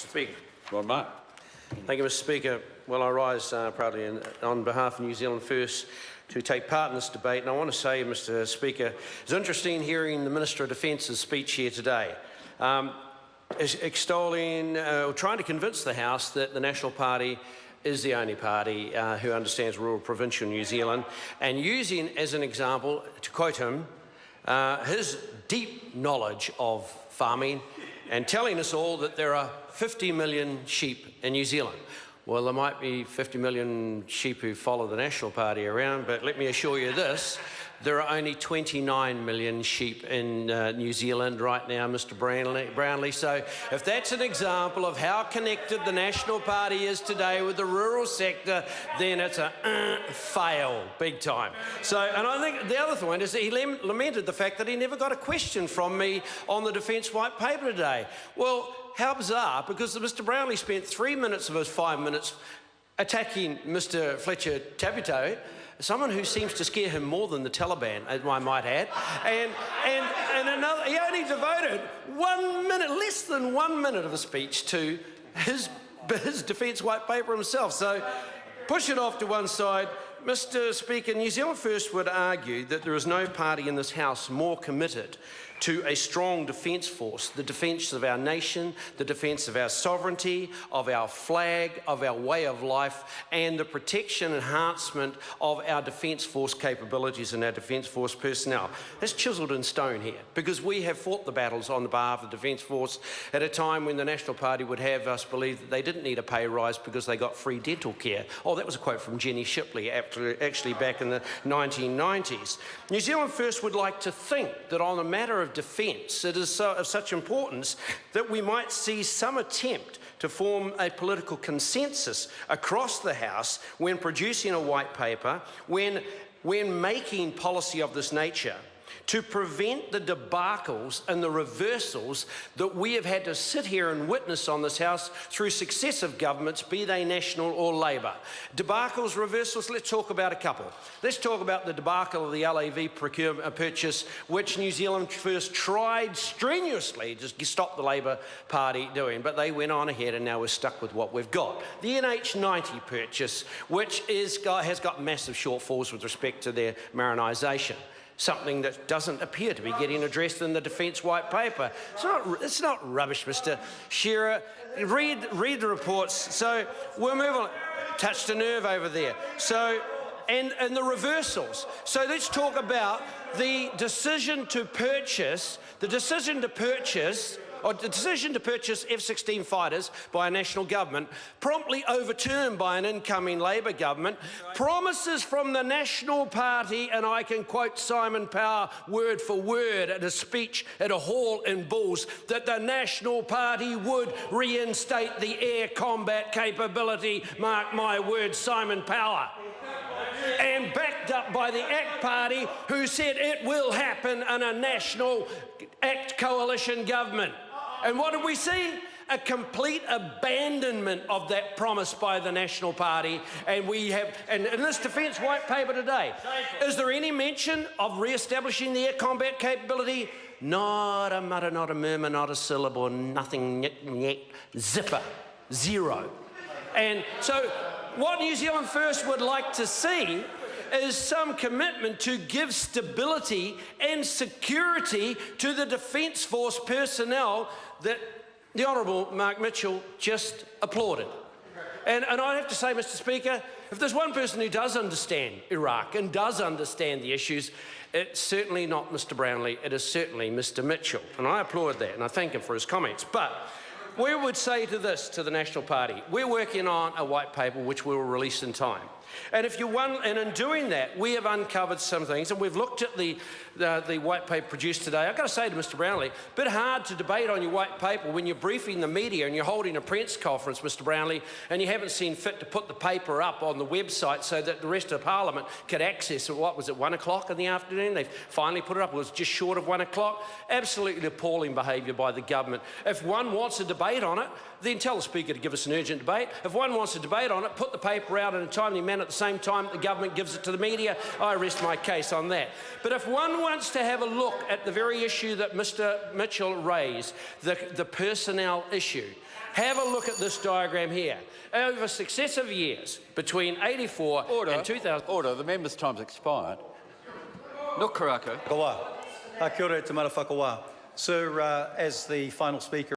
Speaker. Lord Mayor. Thank you, Mr. Speaker. Well, I rise proudly on behalf of New Zealand First to take part in this debate. And I want to say, Mr. Speaker, it's interesting hearing the Minister of Defence's speech here today, extolling or trying to convince the House that the National Party is the only party who understands rural provincial New Zealand, and using as an example, to quote him, his deep knowledge of farming and telling us all that there are 50 million sheep in New Zealand. Well, there might be 50 million sheep who follow the National Party around, but let me assure you this, there are only 29 million sheep in New Zealand right now, Mr. Brownlee. So if that's an example of how connected the National Party is today with the rural sector, then it's a fail, big time. So, and I think the other point is that he lamented the fact that he never got a question from me on the Defence White Paper today. Well, how bizarre, because Mr. Brownlee spent 3 minutes of his 5 minutes attacking Mr. Fletcher Tabuto, someone who seems to scare him more than the Taliban, I might add, and another, he only devoted 1 minute, less than 1 minute of a speech to his Defence White Paper himself. So push it off to one side. Mr. Speaker, New Zealand First would argue that there is no party in this House more committed to a strong defence force, the defence of our nation, the defence of our sovereignty, of our flag, of our way of life, and the protection and enhancement of our defence force capabilities and our defence force personnel. That's chiselled in stone here, because we have fought the battles on behalf of the defence force at a time when the National Party would have us believe that they didn't need a pay rise because they got free dental care. Oh, that was a quote from Jenny Shipley, actually back in the 1990s. New Zealand First would like to think that on the matter of defence, it is of such importance that we might see some attempt to form a political consensus across the House when producing a white paper, when making policy of this nature, to prevent the debacles and the reversals that we have had to sit here and witness on this House through successive governments, be they National or Labor. Debacles, reversals, let's talk about a couple. Let's talk about the debacle of the LAV purchase, which New Zealand First tried strenuously to stop the Labor Party doing, but they went on ahead and now we're stuck with what we've got. The NH90 purchase, which has got massive shortfalls with respect to their marinisation. Something that doesn't appear to be getting addressed in the Defence White Paper. It's not rubbish, Mr. Shearer. Read the reports. So we'll move on. Touched a nerve over there. So, and the reversals. So let's talk about the decision to purchase F-16 fighters by a national government, promptly overturned by an incoming Labor government, promises from the National Party, and I can quote Simon Power word for word at a speech at a hall in Bulls, that the National Party would reinstate the air combat capability, mark my words, Simon Power. And backed up by the ACT Party, who said it will happen in a national ACT coalition government. And what did we see? A complete abandonment of that promise by the National Party. And we have, and in this Defence White Paper today, is there any mention of re-establishing the air combat capability? Not a mutter, not a murmur, not a syllable, nothing, yet, zipper, zero. And so what New Zealand First would like to see is some commitment to give stability and security to the Defence Force personnel that the Honourable Mark Mitchell just applauded. And I have to say, Mr. Speaker, if there's one person who does understand Iraq and does understand the issues, it's certainly not Mr. Brownlee, it is certainly Mr. Mitchell. And I applaud that and I thank him for his comments. But we would say to the National Party, we're working on a white paper which we will release in time. And and in doing that, we have uncovered some things, and we've looked at the white paper produced today. I've got to say to Mr. Brownlee, a bit hard to debate on your white paper when you're briefing the media and you're holding a press conference, Mr. Brownlee, and you haven't seen fit to put the paper up on the website so that the rest of Parliament could access it. What was it, 1 o'clock in the afternoon? They finally put it up. It was just short of 1 o'clock. Absolutely appalling behaviour by the government. If one wants a debate on it, then tell the Speaker to give us an urgent debate. If one wants a debate on it, put the paper out in a timely manner and at the same time the government gives it to the media, I rest my case on that. But if one wants to have a look at the very issue that Mr Mitchell raised, the personnel issue, have a look at this diagram here. Over successive years, between 84 and 2000... Order. The member's time's expired. Look, Karako. Kia ora e te mara whakawā. Sir, as the final speaker